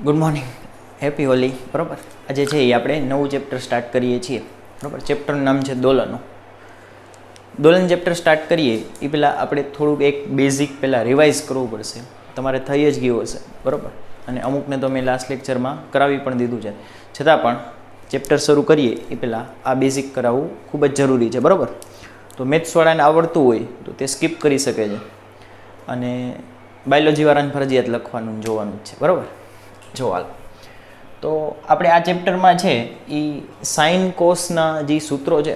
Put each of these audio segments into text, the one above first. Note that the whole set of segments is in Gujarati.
Good morning, happy Holi. બરાબર, આજે છે એ આપણે નવું ચેપ્ટર સ્ટાર્ટ કરીએ છીએ. બરાબર, ચેપ્ટરનું નામ છે દોલનો. દોલન ચેપ્ટર સ્ટાર્ટ કરીએ એ પહેલાં આપણે થોડુંક એક બેઝિક પહેલાં રિવાઇઝ કરવું પડશે. તમારે થઈ જ ગયું હશે, બરાબર, અને અમુકને તો મેં લાસ્ટ લેક્ચરમાં કરાવી પણ દીધું છે. છતાં પણ ચેપ્ટર શરૂ કરીએ એ પહેલાં આ બેઝિક કરાવવું ખૂબ જ જરૂરી છે. બરાબર, તો મેથ્સવાળાને આવડતું હોય તો તે સ્કીપ કરી શકે છે, અને બાયોલોજીવાળાને ફરજિયાત લખવાનું જોવાનું જ છે. બરાબર, જો હાલ તો આપણે આ ચેપ્ટરમાં છે એ સાઇન કોસના જે સૂત્રો છે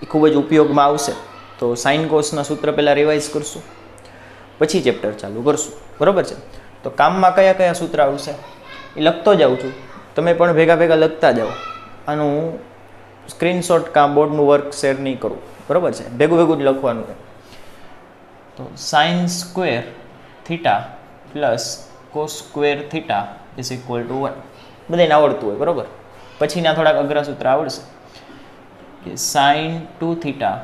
એ ખૂબ જ ઉપયોગમાં આવશે. તો સાઇન કોસના સૂત્ર પહેલાં રિવાઇઝ કરશું, પછી ચેપ્ટર ચાલુ કરશું. બરાબર છે, તો કામમાં કયા કયા સૂત્ર આવશે એ લખતો જાઉં છું, તમે પણ ભેગા ભેગા લખતા જાઓ. આનું સ્ક્રીનશોટ કાં બોર્ડનું વર્ક શેર નહીં કરું. બરાબર છે, ભેગું ભેગું જ લખવાનું છે. તો sign square theta plus cos square theta is equal to 1. બધાને આવડતું હોય. બરાબર, પછીના થોડાક અઘરા સૂત્ર આવડશે કે sine 2 theta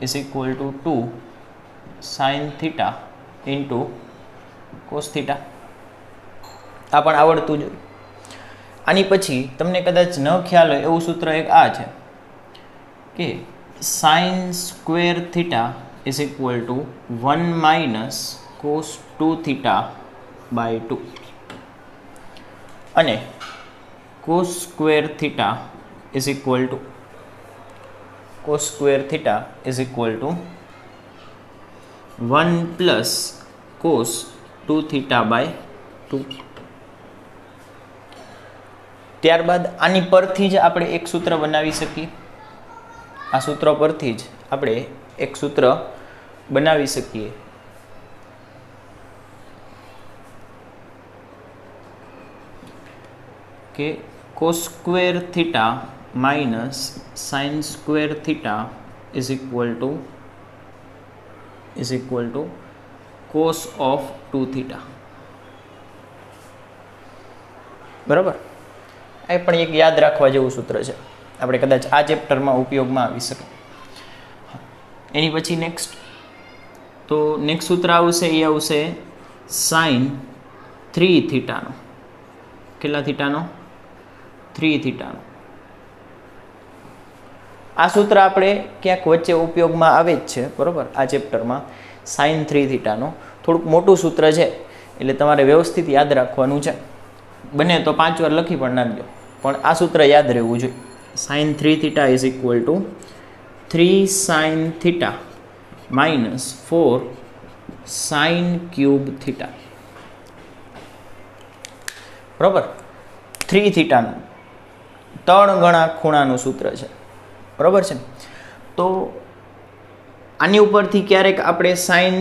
is equal to 2 sine theta into cos theta. આ પણ આવડતું જ હોય. આની પછી તમને કદાચ ન ખ્યાલ હોય એવું સૂત્ર એક આ છે કે sine square theta is equal to 1 minus cos 2 theta by 2, અને cos square theta is equal to 1 plus cos 2 theta by 2. ત્યારબાદ આની પરથી જ આપણે એક સૂત્ર બનાવી શકીએ. આ સૂત્ર પરથી જ આપણે એક સૂત્ર બનાવી શકીએ કે cos square theta minus sign square theta is equal two cos of 2 theta. બરાબર, એ પણ એક યાદ રાખવા જેવું સૂત્ર છે. આપણે કદાચ આ ચેપ્ટરમાં ઉપયોગમાં આવી શકે. એની પછી નેક્સ્ટ સૂત્ર આવશે, એ આવશે સાઇન 3 થીટાનો. કેટલા થીટાનો? 3 થીટાનો. આ સૂત્ર આપણે ક્યાંક વચ્ચે ઉપયોગમાં આવે જ છે. બરાબર, આ ચેપ્ટરમાં સાઇન 3 થીટાનો થોડુંક મોટું સૂત્ર છે, એટલે તમારે વ્યવસ્થિત યાદ રાખવાનું છે. બને તો 5 વાર લખી પણ નાખજો, પણ આ સૂત્ર યાદ રહેવું જોઈએ. Sine 3 theta is equal to 3 sine theta minus 4 sine cube theta. બરાબર, 3 થીટાનું 3 ગણા ખૂણાનું સૂત્ર છે. બરાબર છે, તો આની ઉપરથી ક્યારેક આપણે સાઇન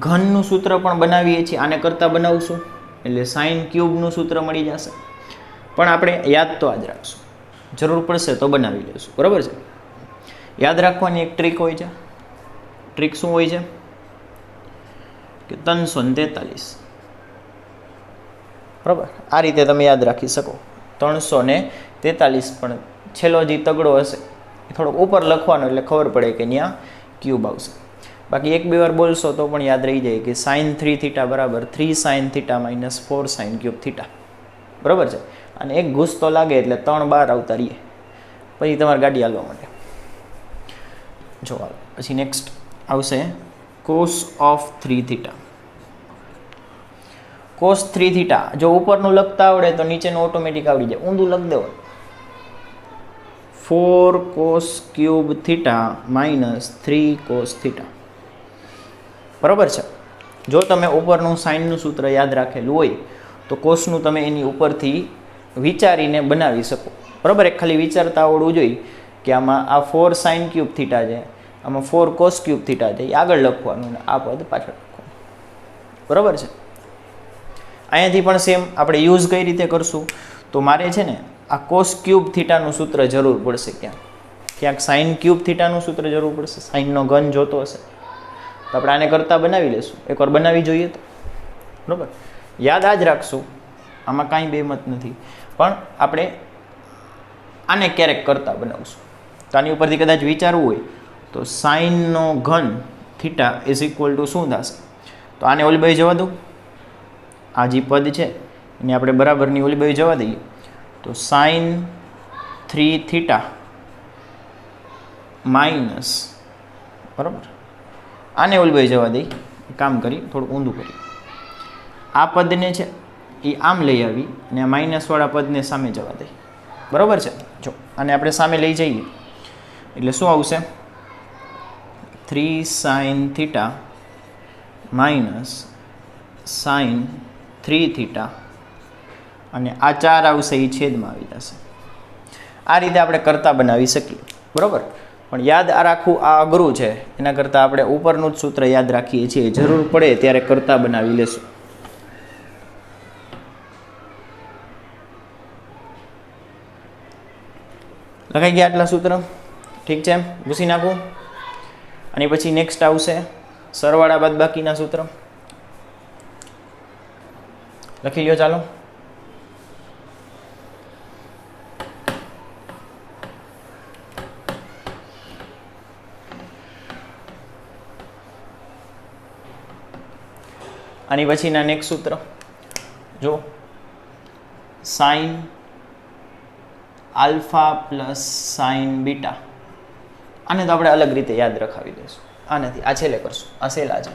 ઘનનું સૂત્ર પણ બનાવીએ છીએ. આને કરતાં બનાવશું એટલે સાઇન ક્યુબનું સૂત્ર મળી જશે. પણ આપણે યાદ તો આજ રાખશું, જરૂર પડશે તો બનાવી લઈશું. બરાબર છે, યાદ રાખવાની એક ટ્રીક હોય છે. ટ્રીક શું હોય છે કે 343. બરાબર, આ રીતે તમે યાદ રાખી શકો 343, પણ છેલ્લો જે તગડો હશે એ થોડોક ઉપર લખવાનો, એટલે ખબર પડે કે ત્યાં ક્યુબ આવશે. બાકી 1-2 વાર બોલશો તો પણ યાદ રહી જાય કે સાઇન 3 થીટા બરાબર 3 sine theta minus 4 sine cube theta. બરાબર છે, અને એક ઘૂસ તો લાગે એટલે 3 બાર આવતા રહીએ, પછી તમારે ગાડી હાલવા માટે. જો પછી નેક્સ્ટ આવશે cos of 3 theta. Cos 3 theta જો ઉપરનું લખતા આવડે તો નીચેનું ઓટોમેટિક આવડી જાય. ઊંધું લખ દેવાનું, 4 cos cube theta minus 3 cos theta. બરાબર છે, જો તમે ઉપરનું સાઇનનું સૂત્ર યાદ રાખેલું હોય તો કોસનું તમે એની ઉપરથી વિચારીને બનાવી શકો. બરાબર, એક ખાલી વિચારતા આવડવું જોઈએ કે આમાં આ 4 સાઇન ક્યુબ થીટા છે, આમાં 4 કોસ ક્યુબ થીટા છે, એ આગળ લખવાનું ને આ પદ પાછળ લખવાનું. બરાબર છે, અહીંયાથી પણ સેમ આપણે યુઝ કઈ રીતે કરશું તો મારે છે ને આ કોસ ક્યુબ થીટાનું સૂત્ર જરૂર પડશે, ક્યાંક સાઇન ક્યુબ થીટાનું સૂત્ર જરૂર પડશે. સાઇનનો ઘન જોતો હશે તો આપણે આને કરતાં બનાવી લઈશું. એકવાર બનાવી જોઈએ તો બરાબર, યાદ આ જ રાખશું, આમાં કાંઈ બેમત નથી. પણ આપણે આને ક્યારેક કરતાં બનાવશું. તો આની ઉપરથી કદાચ વિચારવું હોય તો સાઇનનો ઘન થીટા ઇઝ ઇક્વલ ટુ શું થશે? તો આને ઓલી બાજુ જવા દો, આ જે પદ છે એને આપણે બરાબરની ઓલી બાજુ જવા દઈએ તો સાઇન 3 થીટા માઇનસ, બરાબર, આને ઓલી બાજુ જવા દઈએ, કામ કરી થોડું ઊંધું કરી, આ પદને છે એ આમ લઈ આવી અને આ માઇનસવાળા પદને સામે જવા દઈએ, બરાબર છે. જો આને આપણે સામે લઈ જઈએ એટલે શું આવશે? 3 sine theta minus sign 3 theta અને આ 4 આવશે એ છેદમાં આવી જશે. આ રીતે આપણે કરતા બનાવી શકીએ, બરાબર. પણ યાદ આ રાખવું આ અઘરું છે, એના કરતાં આપણે ઉપરનું જ સૂત્ર યાદ રાખીએ છીએ, જરૂર પડે ત્યારે કરતા બનાવી લેશું. લખાઈ ગયા આટલા સૂત્ર? ઠીક છે, ઘૂસી નાખું. અને પછી નેક્સ્ટ આવશે સરવાળા બાદબાકીના સૂત્ર. લખી લ્યો, ચાલો. આની પછીના નેક્સ્ટ સૂત્ર જો, sine alpha plus sign beta. આને તો આપણે અલગ રીતે યાદ રખાવી દઈશું, આ નથી, આ છેલ્લે કરશું, આ સહેલા છે.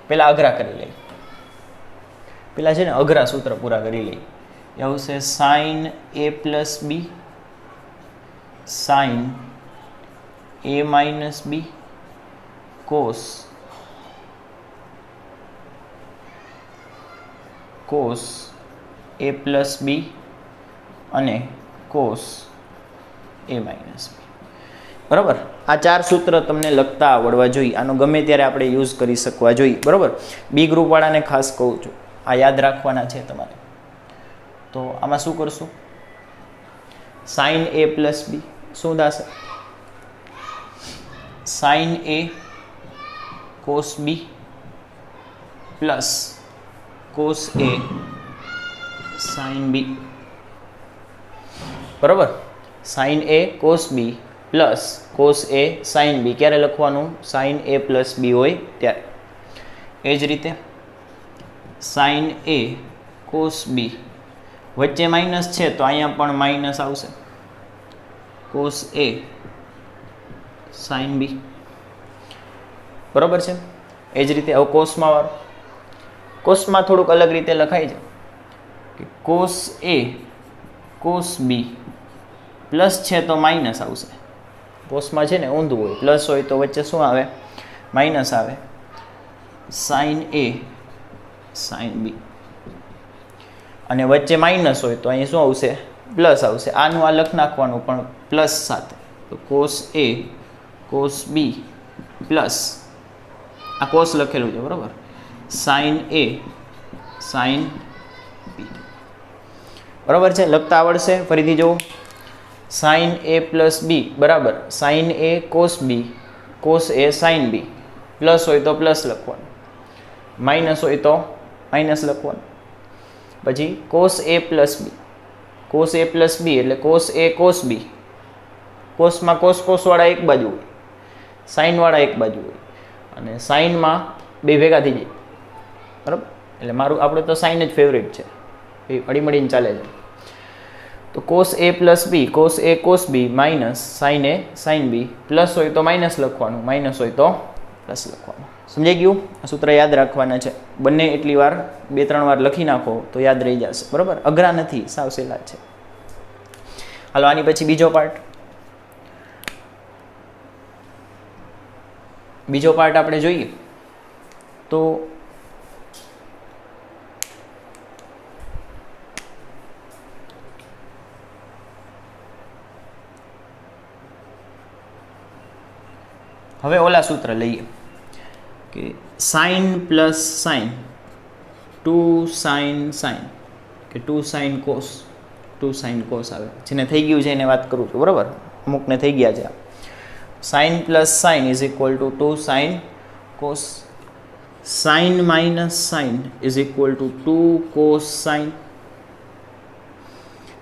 પહેલાં અઘરા કરી લઈએ, પહેલાં છે ને અઘરા સૂત્ર પૂરા કરી લઈએ. એ આવશે sine A plus B sine A minus B cos cos A plus B અને કોસ એ માઇનસ બી, બરાબર. આ 4 સૂત્ર તમને લખતા આવડવા જોઈએ, આનો ગમે ત્યારે આપણે યુઝ કરી શકવા જોઈએ, બરાબર. બી ગ્રુપવાળાને ખાસ કહું છું, આ યાદ રાખવાના છે તમારે. તો આમાં શું કરશું? સાઇન એ પ્લસ બી શું થશે? Sine A cos B plus cos A sine B, બરાબર. Sine A cos B plus cos A sine B. ક્યારે લખવાનું? સાઇન એ પ્લસ બી હોય ત્યારે. એ જ રીતે સાઇન એ કોસ બી, વચ્ચે માઇનસ છે તો અહીંયા પણ માઇનસ આવશે, કોસ એ સાઇન બી, બરાબર છે. એ જ રીતે હવે કોસમાં વાળો, કોસમાં થોડુંક અલગ રીતે લખાય છે કે cos A cos B plus છે તો માઇનસ આવશે. કોસમાં છે ને ઊંધું હોય, પ્લસ હોય તો વચ્ચે શું આવે? માઇનસ આવે. સાઇન એ સાઇન બી અને વચ્ચે માઇનસ હોય તો અહીં શું આવશે? પ્લસ આવશે. આનું આ લખ નાખવાનું પણ પ્લસ સાથે, તો cos A cos B plus આ કોસ લખેલું છે, બરાબર, સાઇન એ સાઇન બી, બરાબર છે. લખતા આવડશે? ફરીથી જુઓ, સાઇન એ પ્લસ બી બરાબર sine A cos B cos A sine B. Plus હોય તો પ્લસ લખવાનું, માઇનસ હોય તો માઇનસ લખવાનું. પછી cos A plus B, cos A plus B એટલે કોસ એ કોસ બી. કોસમાં કોસ કોસવાળા એક બાજુ હોય, સાઇનવાળા એક બાજુ હોય, અને સાઇનમાં બે ભેગા થઈ જાય, બરાબર. એટલે મારું આપણે તો સાઇન જ ફેવરેટ છે, એ અડીમડીને ચાલે છે. તો cos A plus B cos A cos B minus sine A sine B. Plus હોય તો માઇનસ લખવાનું, માઇનસ હોય તો પ્લસ લખવાનું. સમજાઈ ગયું? આ સૂત્ર યાદ રાખવાના છે. બંને એટલી વાર 2-3 વાર લખી નાખો તો યાદ રહી જશે, બરાબર. અઘરા નથી, સાવ સહેલા છે. હાલો, આની પછી બીજો પાર્ટ આપણે જોઈએ તો હવે ઓલા સૂત્ર લઈએ કે sine plus sine 2 sine sine કે 2 સાઇન કોસ 2 સાઇન કોસ આવે. જેને થઈ ગયું છે એને વાત કરું છું, બરાબર. અમુકને થઈ ગયા છે. Sine plus sine is equal to 2 sine cos. Sine minus sine is equal to 2 cos sine.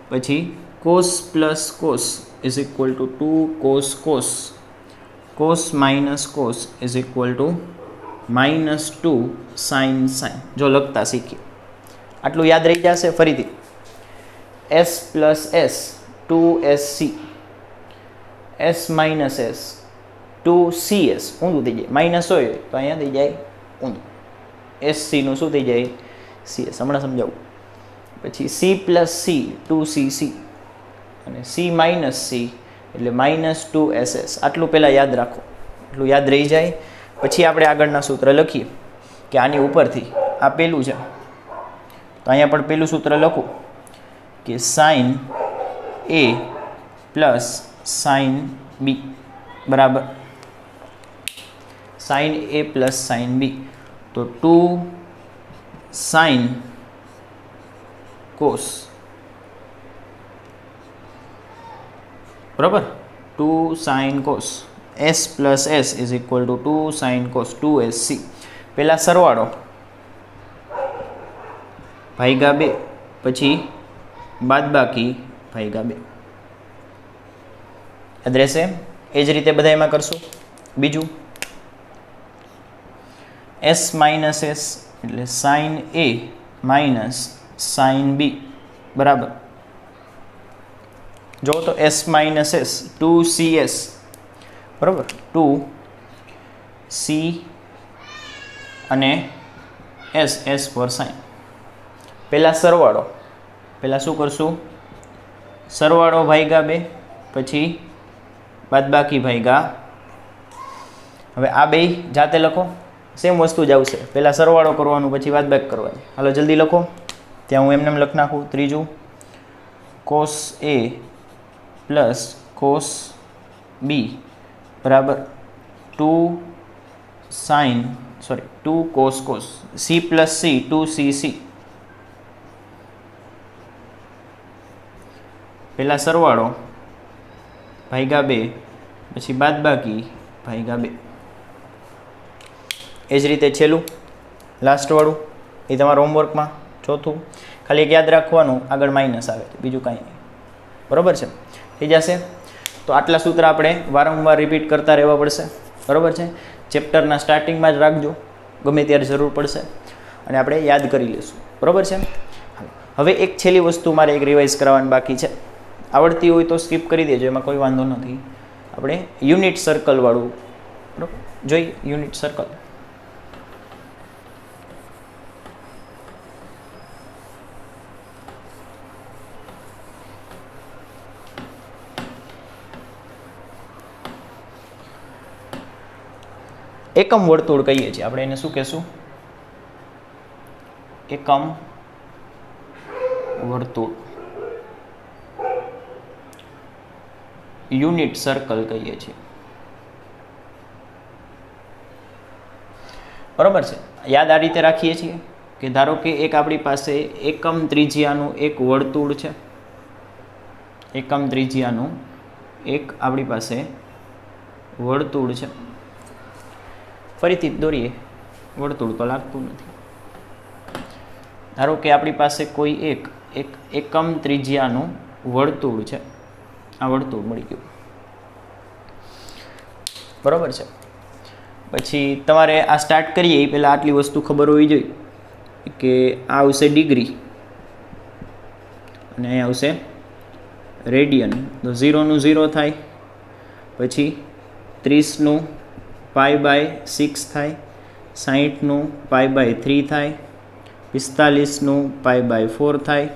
પછી cos plus cos is equal to 2 cos cos. Cos minus cos is equal to -2 sine sine. જો લખતા શીખીએ, આટલું યાદ રહી જશે. ફરીથી s plus S 2sc, s minus S 2cs, ઊંધું થઈ જાય. માઇનસ હોય તો અહીંયા થઈ જાય ઊંધું. SC નું શું થઈ જાય? CS. હમણાં સમજાવું. પછી c પ્લસ c 2cc અને c માઇનસ c એટલે માઇનસ 2ss. આટલું પહેલાં યાદ રાખો, એટલું યાદ રહી જાય. પછી આપણે આગળના સૂત્ર લખીએ કે આની ઉપરથી આ પહેલું છે તો અહીંયા પણ પહેલું સૂત્ર લખું કે sine a plus sine b બરાબર sine a plus sine b. તો 2 સાઇન કોસ બરાબર 2 sine cos s plus s is equal to 2 sine cos 2sc. પહેલાં સરવાળો ભાગ્યા 2 પછી બાદબાકી ભાગ્યા 2 યાદ રહેશે. એ જ રીતે બધા એમાં કરશું. બીજું s માઇનસ s એટલે sine a minus sine b બરાબર જો તો s માઇનસ s 2cs બરાબર 2c અને s ફોર સાઇન. પહેલાં સરવાળો, પહેલાં શું કરશું? સરવાળો ભાગ્યા 2 પછી બાદબાકી ભાગ્યા. હવે આ બે જાતે લખો, સેમ વસ્તુ જ આવશે. પહેલાં સરવાળો કરવાનું પછી બાદબાકી કરવાની. હાલો જલ્દી લખો. ત્યાં હું એમને લખી નાખું. ત્રીજું cos a plus cos b બરાબર 2 cos c plus c 2cc. પહેલાં સરવાળો ભાગ્યા 2 પછી બાદબાકી ભાગ્યા 2. એ જ રીતે છેલ્લું લાસ્ટવાળું એ તમારા હોમવર્કમાં ચોથું. ખાલી એક યાદ રાખવાનું આગળ માઇનસ આવે બીજું કાંઈ નહીં. બરાબર છે? થઈ જશે. તો આટલા સૂત્ર આપણે વારંવાર રિપીટ કરતા રહેવા પડશે. બરાબર છે? ચેપ્ટરના સ્ટાર્ટિંગમાં જ રાખજો, ગમે ત્યારે જરૂર પડશે અને આપણે યાદ કરી લઈશું. બરાબર છે? હવે એક છેલ્લી વસ્તુ મારે એક રિવાઇઝ કરવાની બાકી છે. આવડતી હોય તો સ્કીપ કરી દેજો, એમાં કોઈ વાંધો નથી. આપણે યુનિટ સર્કલવાળું બરાબર જોઈએ. યુનિટ સર્કલ એકમ વર્તુળ કહીએ છીએ આપણે. એને શું કહેશું? એકમ વર્તુળ. યુનિટ સર્કલ કહીએ છીએ. બરાબર છે? યાદ આ રીતે રાખીએ છીએ કે ધારો કે એક આપણી પાસે એકમ ત્રિજ્યાનું એક વર્તુળ છે. એકમ ત્રિજ્યાનું એક આપણી પાસે વર્તુળ છે. ફરીથી દોરીએ. વર્તુળ તો લાગતું નથી. ધારો કે આપણી પાસે કોઈ એક એકમ ત્રિજ્યાનું વર્તુળ છે. આ વર્તુળ મળી ગયું. બરાબર છે? પછી તમારે આ સ્ટાર્ટ કરીએ એ પહેલાં આટલી વસ્તુ ખબર હોવી જોઈએ કે આ આવશે ડિગ્રી અને અહીં આવશે રેડિયન. તો 0 નું 0 થાય, પછી 30 નું π/6 થાય, 60 નું π/3 થાય, 45 નું π/4 થાય,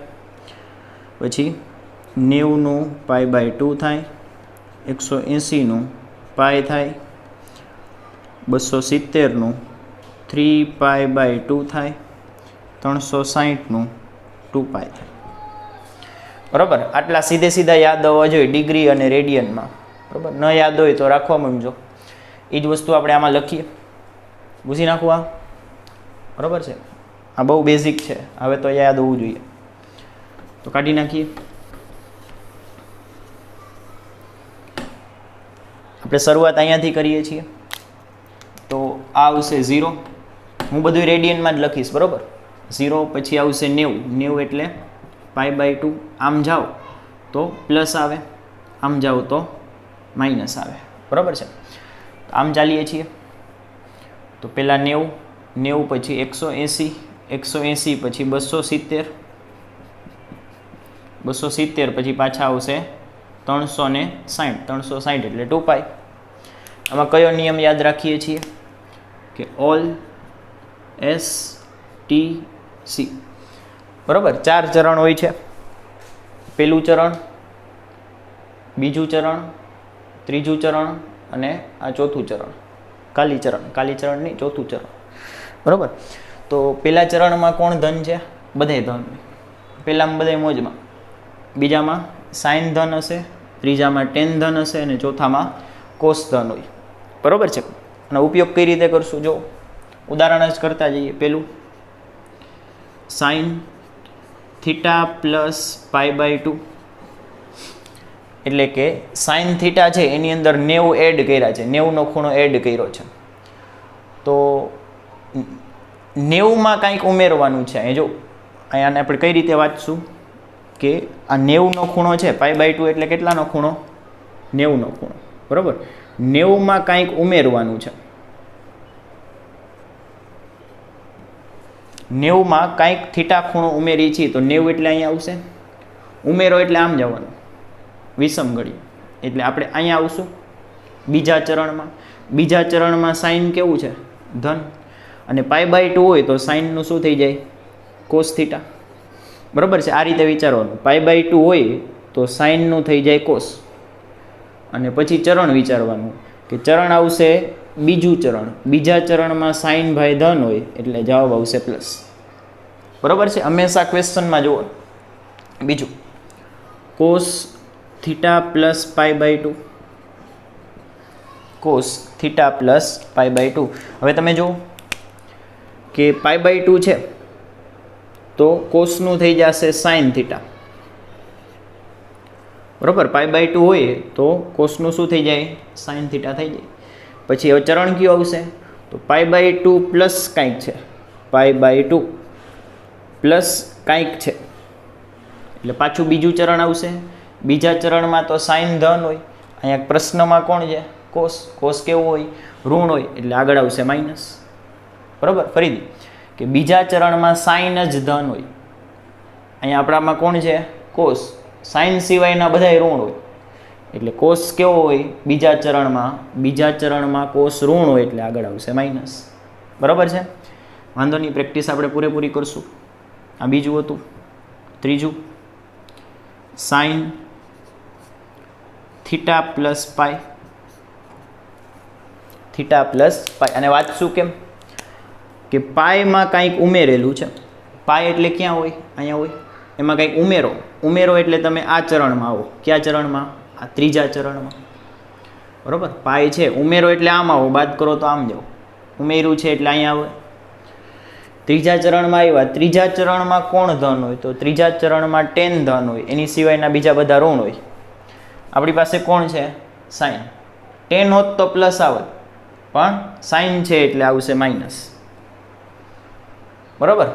પછી 90 નું π/2 થાય, 180 નું π થાય, 270 નું 3π/2 થાય, 360 નું 2π થાય. બરાબર? આટલા સીધે સીધા યાદ હોવા જોઈએ ડિગ્રી અને રેડિયનમાં. બરાબર? ન યાદ હોય તો રાખવા માંડજો. એ જ વસ્તુ આપણે આમાં લખીએ. ભૂસી નાખવું આ. બરાબર છે? આ બહુ બેઝિક છે, હવે તો યાદ હોવું જોઈએ. તો કાઢી નાખીએ. આપણે શરૂઆત અહીંયાથી કરીએ છીએ. તો આ આવશે 0. હું બધું રેડિયનમાં જ લખીશ. બરાબર? 0 પછી આવશે 90 એટલે π/2. આમ જાઓ તો પ્લસ આવે, આમ જાઓ તો માઇનસ આવે. બરાબર છે? આમ ચાલીએ છીએ તો પહેલાં 90 પછી 180 180 પછી 270, 270 પછી પાછા આવશે 360, 360 એટલે 2π. આમાં કયો નિયમ યાદ રાખીએ છીએ કે ઓલ એસ ટી સી, બરાબર. 4 ચરણ હોય છે. પહેલું ચરણ, બીજું ચરણ, ત્રીજું ચરણ અને આ ચોથું ચરણ, કાલી ચરણ નહીં, ચોથું ચરણ, બરાબર. તો પહેલા ચરણમાં કોણ ધન છે? બધે ધન હોય. પહેલામાં બધે મોજમાં, બીજામાં સાઇન ધન હશે, ત્રીજામાં ટેન ધન હશે અને ચોથામાં કોસ ધન હોય, બરાબર છે. અને ઉપયોગ કઈ રીતે કરશું? જો ઉદાહરણ જ કરતા જઈએ. પેલું સાઇન થીટા પ્લસ π/2, એટલે કે સાઇન થીટા છે એની અંદર 90 એડ કર્યા છે, 90નો ખૂણો એડ કર્યો છે. તો 90માં કંઈક ઉમેરવાનું છે. અહીં જો અહીંયાને આપણે કઈ રીતે વાંચશું કે આ 90નો ખૂણો છે, π/2 એટલે કેટલાનો ખૂણો? 90નો ખૂણો, બરાબર. 90માં કંઈક ઉમેરવાનું છે, 90માં કંઈક થીટા ખૂણો ઉમેરી છીએ તો 90 એટલે અહીંયા આવશે. ઉમેરો એટલે આમ જવાનું, વિષમ ગળ્યું, એટલે આપણે અહીંયા આવશું બીજા ચરણમાં. બીજા ચરણમાં સાઇન કેવું છે? ધન. અને π/2 હોય તો સાઇનનું શું થઈ જાય? કોસ થીટા, બરાબર છે. આ રીતે વિચારવાનું. π/2 હોય તો સાઇનનું થઈ જાય કોસ. અને પછી ચરણ વિચારવાનું કે ચરણ આવશે બીજું ચરણ, બીજા ચરણમાં સાઇન ભાઈ ધન હોય એટલે જવાબ આવશે પ્લસ, બરાબર છે. હંમેશા ક્વેશ્ચનમાં જુઓ. બીજું cos theta plus π/2, cos theta plus π/2. હવે તમે જુઓ કે π/2 છે તો કોસનું થઈ જશે સાઇન થીટા, બરાબર. π/2 હોય તો કોસનું શું થઈ જાય? સાઇન થીટા થઈ જાય. પછી હવે ચરણ કયું આવશે? તો π/2 પ્લસ કાંઈક છે, π/2 પ્લસ કાંઈક છે એટલે પાછું બીજું ચરણ આવશે. બીજા ચરણમાં તો સાઇન ધન હોય, અહીંયા પ્રશ્નમાં કોણ છે? કોસ. કોસ કેવું હોય? ઋણ હોય, એટલે આગળ આવશે માઇનસ, બરાબર. ફરીથી કે બીજા ચરણમાં સાઇન જ ધન હોય, અહીંયા આપણામાં કોણ છે? કોસ. સાઇન સિવાયના બધાય ઋણ હોય એટલે કોસ કેવો હોય? બીજા ચરણમાં કોસ ઋણ હોય એટલે આગળ આવશે માઇનસ, બરાબર છે. વાંધો નહીં, પ્રેક્ટિસ આપણે પૂરેપૂરી કરશું. આ બીજું હતું. ત્રીજું sign theta plus pi, theta plus pi. અને વાંચશું કેમ કે પાઈમાં કંઈક ઉમેરેલું છે. પાઈ એટલે ક્યાં હોય? અહીંયા હોય. એમાં કંઈક ઉમેરો એટલે તમે આ ચરણમાં આવો. કયા ચરણમાં? આ ત્રીજા ચરણમાં, બરાબર. પાઈ છે, ઉમેરો એટલે આમ આવો, બાદ કરો તો આમ જાઓ. ઉમેર્યું છે એટલે અહીંયા આવે. ત્રીજા ચરણમાં આવ્યા. ત્રીજા ચરણમાં કોણ ધન હોય? તો ત્રીજા ચરણમાં ટેન ધન હોય, એની સિવાયના બીજા બધા ઋણ હોય. આપણી પાસે કોણ છે? સાઇન. ટેન હોત તો પ્લસ આવત, પણ સાઇન છે એટલે આવશે માઇનસ, બરાબર.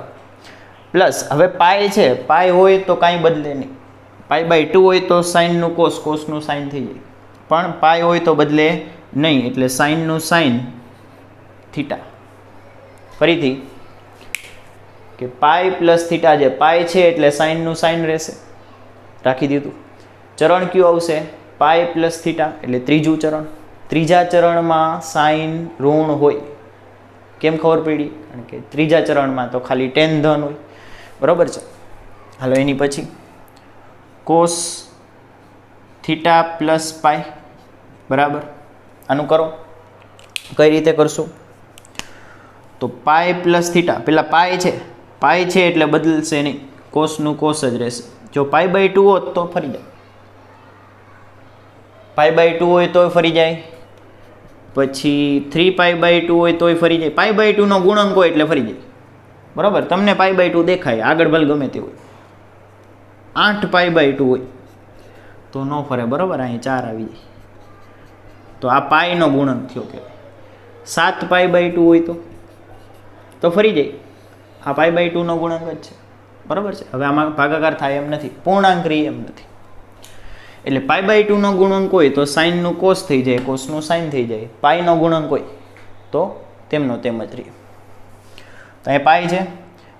પ્લસ હવે પાય છે, પાય હોય તો કાંઈ બદલે નહીં. π/2 હોય તો સાઇનનું કોસ, કોસનું સાઇન થઈ જાય, પણ પાય હોય તો બદલે નહીં એટલે સાઇનનું સાઇન થીટા. ફરીથી કે પાય પ્લસ થીટા છે, પાય છે એટલે સાઇનનું સાઇન રહેશે, રાખી દીધું. ચરણ કયું આવશે? પાય પ્લસ થીટા એટલે ત્રીજું ચરણ. ત્રીજા ચરણમાં સાઇન ઋણ હોય. કેમ ખબર પડી? કારણ કે ત્રીજા ચરણમાં તો ખાલી ટેન ધન હોય, બરાબર છે. હાલો એની પછી કોસ થીટા પ્લસ પાય, બરાબર. આનું કરો. કઈ રીતે કરશું? તો પાય પ્લસ થીટા, પેલા પાય છે એટલે બદલશે નહીં, કોસનું કોસ જ રહેશે. જો π/2 હોત તો ફરી જાય, π/2 હોય તોય ફરી જાય, પછી 3π/2 હોય તોય ફરી જાય. π/2 નો ગુણક હોય એટલે ફરી જાય, બરાબર. તમને π/2 દેખાય, આગળ ભલે ગમે તે હોય. 8π/2 હોય તો ન ફરે, બરાબર. અહીં 4 આવી જાય તો આ પાઈનો ગુણક થયો કહેવાય. 7π/2 હોય તો ફરી જાય. આ π/2 નો ગુણક જ છે, બરાબર છે. હવે આમાં ભાગાકાર થાય એમ નથી, પૂર્ણાંક રહી એમ નથી. એટલે π/2 નો ગુણક હોય તો સાઇનનું કોસ થઈ જાય, કોસનું સાઇન થઈ જાય. પાઈનો ગુણક હોય તો તેમનો તેમ જ રહે. તો અહીં પાઈ છે,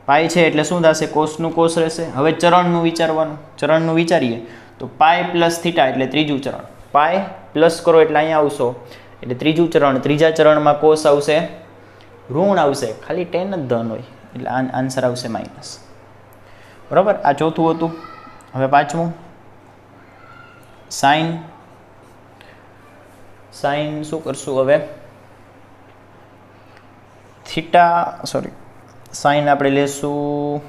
પાઈ છે એટલે શું થશે? કોસનું કોસ રહેશે. હવે ચરણનું વિચારવાનું. ચરણનું વિચારીએ તો પાઈ પ્લસ થીટા એટલે ત્રીજું ચરણ. પાઈ પ્લસ કરો એટલે અહીંયા આવશો એટલે ત્રીજું ચરણ. ત્રીજા ચરણમાં કોસ આવશે ઋણ આવશે. ખાલી ટેન જ ધન હોય એટલે આન્સર આવશે માઇનસ. બરાબર, આ ચોથું હતું. હવે પાંચમું સાઇન. સાઇન શું કરશું હવે? થીટા સોરી સાઇન આપણે લેશું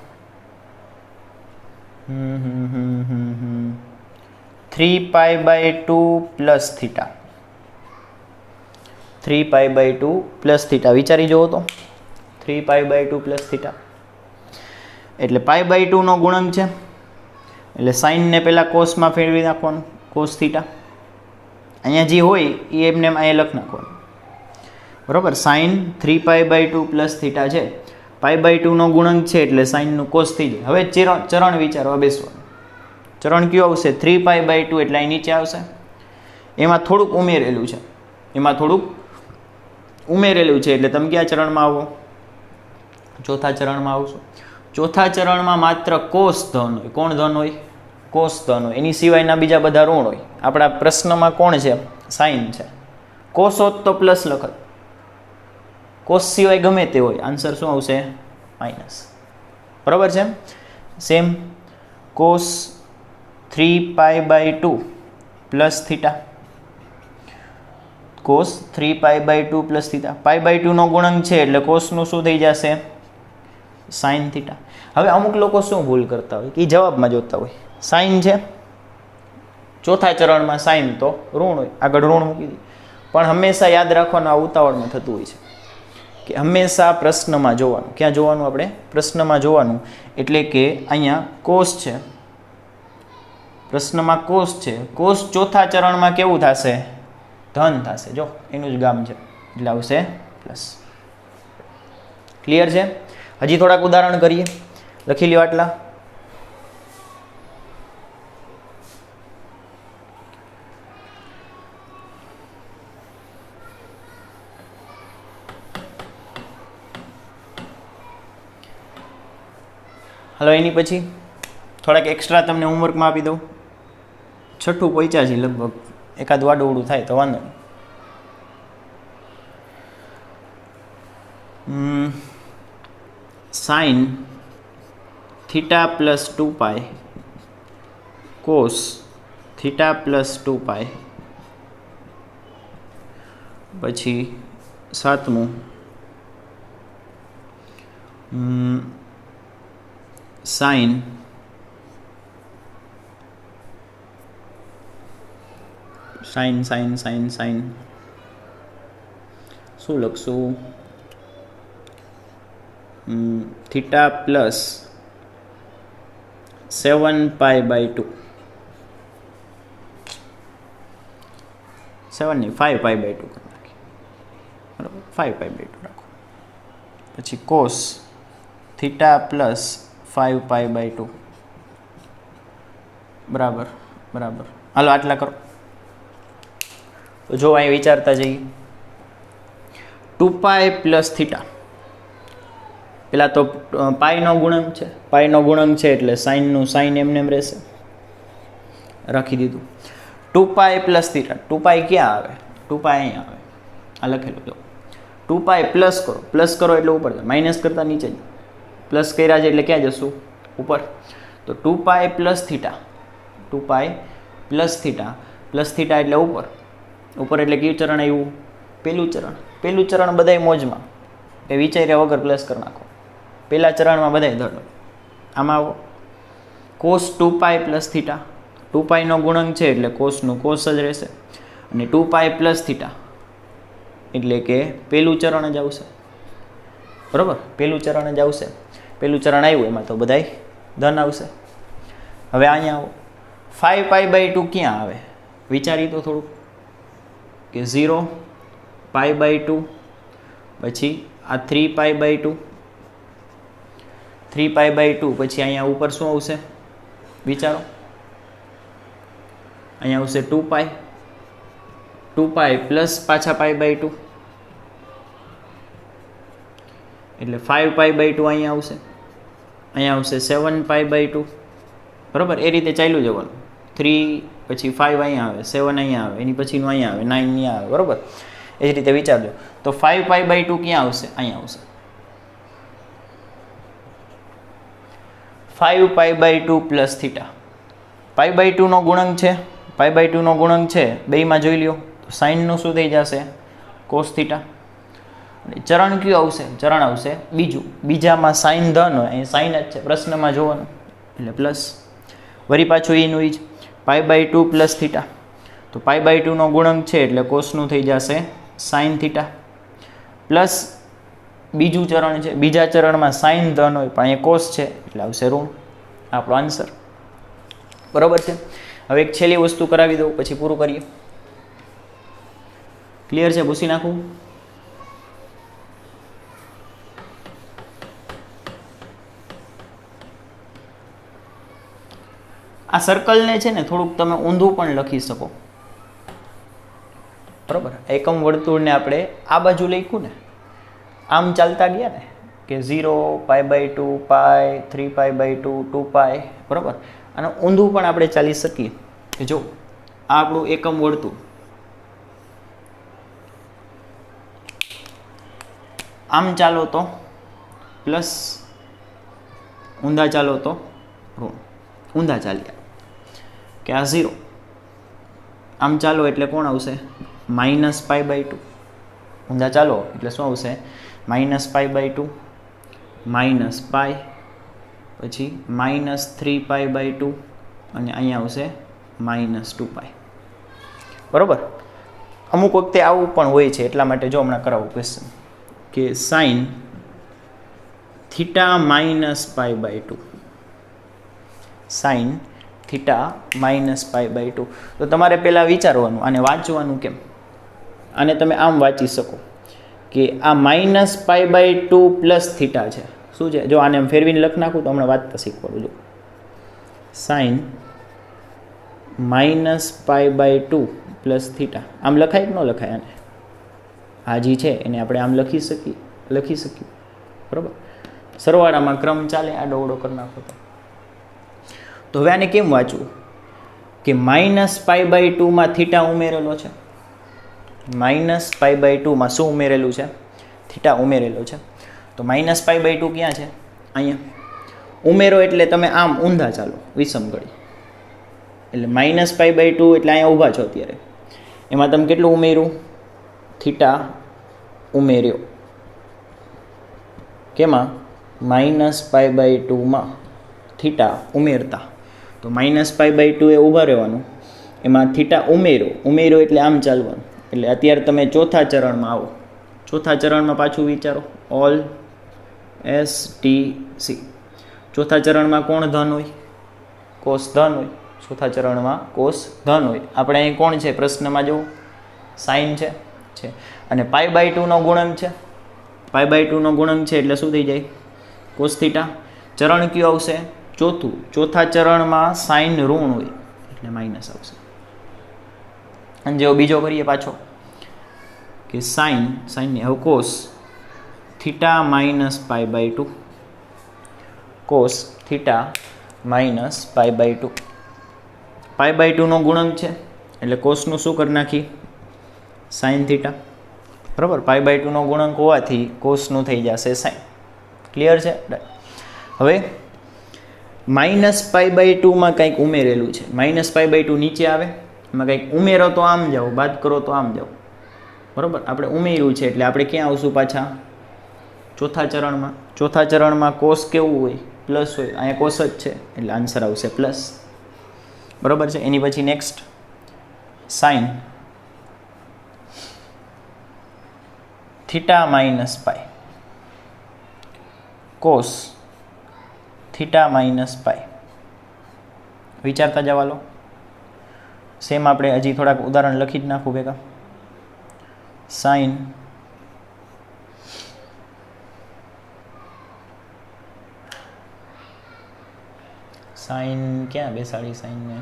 3π/2 પ્લસ થીટા. 3π/2 પ્લસ થીટા વિચારી જુઓ તો 3π/2 પ્લસ થીટા એટલે π/2 નો ગુણક છે એટલે સાઇનને પહેલાં કોસમાં ફેરવી નાખવાનું. કોસ થીટા અહીંયા જે હોય એ એમને અહીંયા લખ નાખવાનું. બરાબર, સાઇન 3π/2 પ્લસ થીટા છે. π/2 નો ગુણક છે એટલે સાઇનનું કોસ થઈ જાય. હવે ચરણ વિચારવા બેસવાનું. ચરણ કયું આવશે? 3π/2 એટલે અહીં નીચે આવશે. એમાં થોડુંક ઉમેરેલું છે. એટલે તમે કયા ચરણમાં આવો? ચોથા ચરણમાં આવશો. ચોથા ચરણમાં માત્ર કોસ ધન હોય. કોણ ધન હોય? કોસ ધન હોય. એની સિવાયના બીજા બધા ઋણ હોય. આપણા પ્રશ્નમાં કોણ છે? સાઇન છે. કોસ હોત તો પ્લસ લખત. કોસ સિવાય ગમે તે હોય, આન્સર શું આવશે? માઇનસ. બરાબર છે. Same cos 3π/2 plus theta. Cos 3π/2 plus theta. π/2 નો ગુણક છે એટલે કોસનું શું થઈ જશે? Sine theta. હવે અમુક લોકો શું ભૂલ કરતા હોય કે જવાબમાં જોતા હોય સાઇન છે, ચોથા ચરણમાં સાઇન તો ઋણ હોય, આગળ ઋણ મૂકી દે. પણ હંમેશા યાદ રાખવાનું, આ ઉતાવળમાં થતું હોય છે કે હંમેશા પ્રશ્નમાં જોવાનું. ક્યાં જોવાનું? આપણે પ્રશ્નમાં જોવાનું. એટલે કે અહીંયા કોસ છે, પ્રશ્નમાં કોસ છે. કોસ ચોથા ચરણમાં કેવું થશે? ધન થશે. જો એનું જ ગામ છે એટલે આવશે પ્લસ. ક્લિયર છે? હજી થોડાક ઉદાહરણ કરીએ. લખી લ્યો આટલા. હલો, એની પછી થોડાક એક્સ્ટ્રા તમને હોમવર્કમાં આપી દઉં. છઠ્ઠું પહોંચ્યા છે લગભગ. એકાદ વાડું થાય તો વાંધો નહીં. Sine theta plus 2π cos theta plus 2π. પછી સાતમું સાઇન સાઇન શું લખશું? Theta plus 7π/2. 7 નહીં, 5π/2 કરી નાખીએ. બરાબર, 5π/2 રાખો. પછી કોસ થીટા પ્લસ 5π/2. બરાબર. હાલો આટલા કરો. તો જો અહીં વિચારતા જઈએ. 2π પ્લસ થીટા. પેલા તો પાઈનો ગુણક છે. પાઈનો ગુણક છે એટલે સાઇનનું સાઇન એમને એમ રહેશે. રાખી દીધું. 2π પ્લસ થીટા. 2π ક્યાં આવે? 2π અહીંયા આવે. આ લખેલું જો. 2π પ્લસ કરો. પ્લસ કરો એટલે ઉપર જાય. માઇનસ કરતાં નીચે જ. પ્લસ કર્યા છે એટલે ક્યાં જશું? ઉપર. તો 2π plus theta. 2π plus theta. Plus theta એટલે ઉપર. ઉપર એટલે કયું ચરણ આવ્યું? પહેલું ચરણ. પહેલું ચરણ બધાય મોજમાં. એ વિચાર્યા વગર પ્લસ કરી નાખો. પહેલા ચરણમાં બધાય ધડો. આમાં આવો. Cos 2π plus theta. 2π નો ગુણક છે એટલે કોસનું કોસ જ રહેશે. અને 2π પ્લસ થીટા એટલે કે પહેલું ચરણ જ આવશે. બરાબર, પહેલું ચરણ જ આવશે. પહેલું ચરણ આવ્યું એમાં તો બધાય ધન આવશે. હવે અહીંયા આવો. 5π/2 ક્યાં આવે? વિચારી તો થોડુંક કે 0π/2 પછી આ 3π/2. 3π/2 પછી અહીંયા ઉપર શું આવશે? વિચારો. અહીંયા આવશે 2π. 2π પ્લસ પાછા π/2 એટલે 5π/2 અહીંયા આવશે. અહીંયા આવશે 7π/2 બરાબર. એ રીતે ચાલ્યું જવાનું. 3 પછી 5 અહીંયા આવે, 7 અહીંયા આવે, એની પછીનું અહીંયા આવે, 9 અહીંયા આવે બરાબર. એ જ રીતે વિચારજો. તો 5π/2 ક્યાં આવશે? અહીંયા આવશે. 5π/2 પ્લસ થીટા. π/2 નો ગુણક છે, π/2 નો ગુણક છે બેયમાં જોઈ લ્યો. તો સાઇનનું શું થઈ જશે? Cos theta. ચરણ કયું આવશે? ચરણ આવશે બીજું. બીજામાં સાઇન ધન હોય, અહીં સાઇન જ છે પ્રશ્નમાં જોવાનું, એટલે પ્લસ. વળી પાછું એનું જ π/2 પ્લસ થીટા. તો π/2 નો ગુણક છે એટલે કોસનું થઈ જશે સાઇન થીટા. પ્લસ બીજું ચરણ છે, બીજા ચરણમાં સાઇન ધન હોય પણ અહીંયા કોસ છે એટલે આવશે ઋણ. આપણો આન્સર બરાબર છે. હવે એક છેલ્લી વસ્તુ કરાવી દઉં પછી પૂરું કરીએ. ક્લિયર છે? ભૂસી નાખું. આ સર્કલને છે ને થોડુંક તમે ઊંધું પણ લખી શકો બરાબર. એકમ વર્તુળને આપણે આ બાજુ લખ્યું ને, આમ ચાલતા ગયા ને કે 0, π/2, π, 3π/2, 2π બરાબર. અને ઊંધું પણ આપણે ચાલી શકીએ કે જો આ આપણું એકમ વર્તુળ, આમ ચાલો તો પ્લસ, ઊંધા ચાલો તો ઋણ. ઊંધા ચાલ્યા કે આ 0, આમ ચાલો એટલે કોણ આવશે? -π/2. ઊંધા ચાલો એટલે શું આવશે? -π/2 -π, પછી -3π/2 અને અહીંયા આવશે -2π બરાબર. અમુક વખતે આવું પણ હોય છે, એટલા માટે જો હમણાં કરાવું ક્વેશ્ચન કે સાઇન થીટા -π/2, સાઇન થીટા -π/2. તો તમારે પહેલાં વિચારવાનું, આને વાંચવાનું કેમ. આને તમે આમ વાંચી શકો કે આ -π/2 પ્લસ થીટા છે. શું છે? જો આને ફેરવીને લખ નાખું તો હમણાં વાંચતા શીખવાડું. જો સાઇન -π/2 પ્લસ થીટા આમ લખાય કે ન લખાય? આને હાજી છે એને આપણે આમ લખી શકીએ બરાબર. સરવાળામાં ક્રમ ચાલે, આડો અવળો કરી નાખો તો હવે આને કેમ વાંચવું કે -π/2 માં થીટા ઉમેરેલો છે, -π/2 માં શું ઉમેરેલું છે? થીટા ઉમેરેલો છે. તો -π/2 ક્યાં છે? અહીંયા. ઉમેરો એટલે તમે આમ ઊંધા ચાલો વિષમ ગળી, એટલે -π/2 એટલે અહીંયા ઊભા છો અત્યારે. એમાં તમે કેટલું ઉમેર્યું? થીટા ઉમેર્યો. કેમાં? -π/2 માં થીટા ઉમેરતા. તો -π/2 એ ઊભા રહેવાનું, એમાં થીટા ઉમેરો એટલે આમ ચાલવાનું. એટલે અત્યારે તમે ચોથા ચરણમાં આવો. ચોથા ચરણમાં પાછું વિચારો, ઓલ STC. ચોથા ચરણમાં કોણ ધન હોય? કોસ ધન હોય. ચોથા ચરણમાં કોસ ધન હોય. આપણે અહીં કોણ છે પ્રશ્નમાં? જો સાઇન છે. અને π/2 નો ગુણક છે. π/2 નો ગુણક છે એટલે શું થઈ જાય? Cos theta. ચરણ કયું આવશે? ચોથું. ચોથા ચરણમાં સાઇન ઋણ હોય એટલે માઇનસ આવશે. અને જેવો બીજો કરીએ પાછો કે સાઇનને હવે કોસ થીટા -π/2, કોસ થીટા -π/2. π/2 નો ગુણક છે એટલે કોસનું શું કરી નાખી? સાઇન થીટા બરાબર. π/2 નો ગુણક હોવાથી કોસનું થઈ જશે સાઇન. ક્લિયર છે? હવે -π/2 માં કંઈક ઉમેરેલું છે. -π/2 નીચે આવે, એમાં કંઈક ઉમેરો તો આમ જાઓ, બાદ કરો તો આમ જાઓ બરાબર. આપણે ઉમેર્યું છે એટલે આપણે ક્યાં આવશું પાછા? ચોથા ચરણમાં. ચોથા ચરણમાં કોસ કેવું હોય? પ્લસ હોય. અહીંયા કોસ જ છે એટલે આન્સર આવશે પ્લસ બરાબર છે. એની પછી next sine theta -π, cos theta -π. વિચારતા જવા લો. સેમ આપણે હજી થોડાક ઉદાહરણ લખી જ નાખું ભેગા. સાઇન ક્યાં બેસાડી? સાઇનને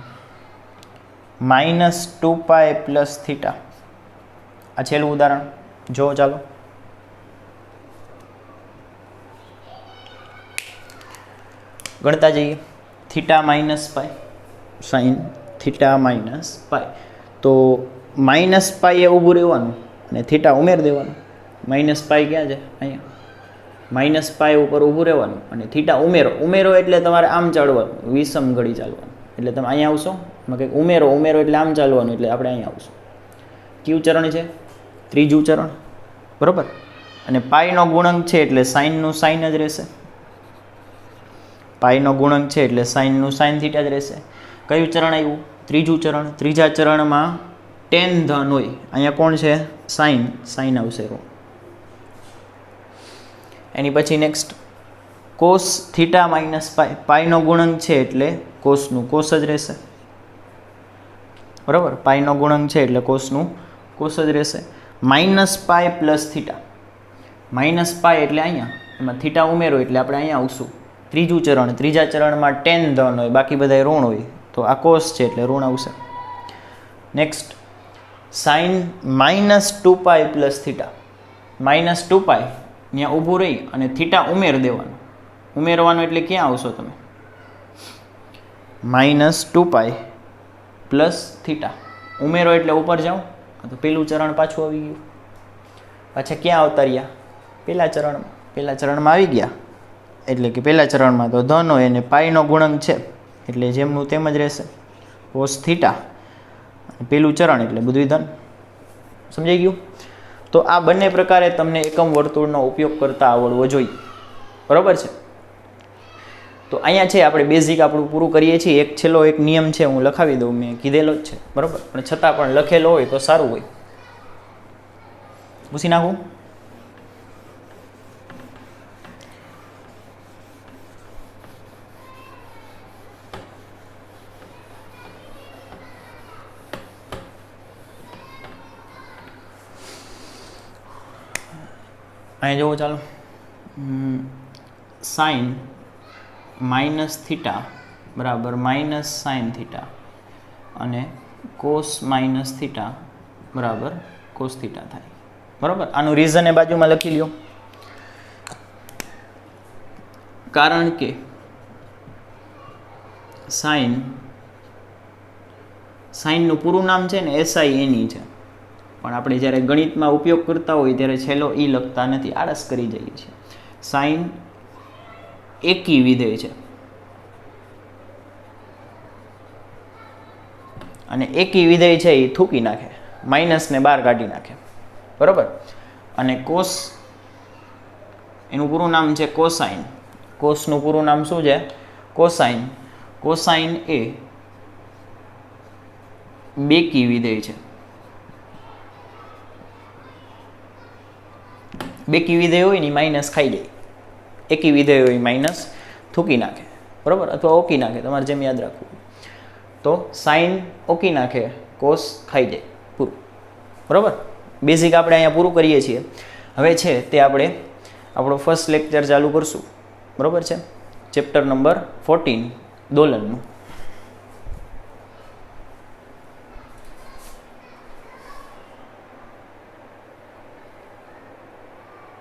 -2π પ્લસ થીટા. આ છેલ્લું ઉદાહરણ જો ચાલો. ગણતા જઈએ. Theta minus pi sine theta minus pi, તો માઇનસ પાઈ એ ઊભું રહેવાનું અને થીટા ઉમેર દેવાનું. માઇનસ પાઈ ક્યાં છે? અહીંયા. માઇનસ પાઈ ઉપર ઊભું રહેવાનું અને થીટા ઉમેરો એટલે તમારે આમ ચાલવાનું, વિષમ ઘડી ચાલવાનું. એટલે તમે અહીંયા આવશો, એમાં કંઈક ઉમેરો એટલે આમ ચાલવાનું, એટલે આપણે અહીંયા આવશું. કયું ચરણ છે? ત્રીજું ચરણ, બરાબર. અને પાઈનો ગુણક છે એટલે સાઇનનું સાઇન જ રહેશે. પાઈનો ગુણક છે એટલે સાઇનનું સાઇન થીટા જ રહેશે. કયું ચરણ આવ્યું? ત્રીજું ચરણ. ત્રીજા ચરણમાં ટેન ધન હોય, અહીંયા કોણ છે? સાઇન આવશે રો. એની પછી next cos theta minus pi, પાઈનો ગુણક છે એટલે કોસનું કોસ જ રહેશે, બરાબર. પાઈનો ગુણક છે એટલે કોસનું કોસ જ રહેશે. Minus pi plus theta, minus પાઈ એટલે અહીંયા, એમાં થીટા ઉમેરો એટલે આપણે અહીંયા આવશું. ત્રીજું ચરણ. ત્રીજા ચરણમાં ટેન ધન હોય, બાકી બધા ઋણ હોય, તો આ કોસ છે એટલે ઋણ આવશે. Next sine minus 2π plus theta, minus 2π ત્યાં ઊભું રહી અને થીટા ઉમેર દેવાનું. ઉમેરવાનું એટલે ક્યાં આવશો તમે? માઇનસ 2π પ્લસ થીટા ઉમેરો એટલે ઉપર જાઓ, તો પેલું ચરણ પાછું આવી ગયું. પાછા ક્યાં આવતા રહ્યા? પહેલા ચરણમાં આવી ગયા. એટલે કે પહેલા ચરણમાં તો ધન હોય અને પાઈનો ગુણક છે એટલે જેમનું તેમ જ રહેશે. કોસ થીટા પેલું ચરણ એટલે બધું ધન. સમજાઈ ગયું? તો આ બંને પ્રકારે તમને એકમ વર્તુળનો ઉપયોગ કરતા આવડવો જોઈએ, બરાબર છે. તો અહીંયા છે આપણે બેઝિક આપણું પૂરું કરીએ છીએ. એક છેલ્લો એક નિયમ છે, હું લખાવી દઉં, મેં કીધેલો જ છે, બરાબર, પણ છતાં પણ લખેલો હોય તો સારું હોય. પૂછી નાખું. અહીંયા જુઓ, ચાલો. સાઇન માઇનસ થીટા બરાબર માઇનસ સાઇન થીટા અને કોસ માઇનસ થીટા બરાબર કોસ થીટા થાય, બરાબર. આનું રીઝન એ બાજુમાં લખી લ્યો. કારણ કે સાઇનનું પૂરું નામ છે ને SINE છે, પણ આપણે જ્યારે ગણિતમાં ઉપયોગ કરતા હોય ત્યારે છેલ્લો ઈ લખતા નથી, આળસ કરી જઈએ છીએ. સાઇન એકી વિધેય છે અને એકી વિધેય છે એ થૂકી નાખે, માઇનસને બહાર કાઢી નાખે, બરાબર. અને કોસ એનું પૂરું નામ છે કોસાઇન. કોસનું પૂરું નામ શું છે? કોસાઇન. કોસાઇન એ બેકી વિધેય છે. બેકી વિધેય હોય ને માઇનસ ખાઈ જાય, એકી વિધેય હોય માઇનસ થૂકી નાખે, બરાબર, અથવા ઓકી નાખે, તમારે જેમ યાદ રાખવું. તો સાઇન ઓકી નાખે, કોસ ખાઈ જાય, પૂરું, બરાબર. બેઝિક આપણે અહીંયા પૂરું કરીએ છીએ. હવે છે તે આપણે આપણો ફર્સ્ટ લેક્ચર ચાલુ કરશું, બરાબર છે. Chapter number 14 દોલનનું.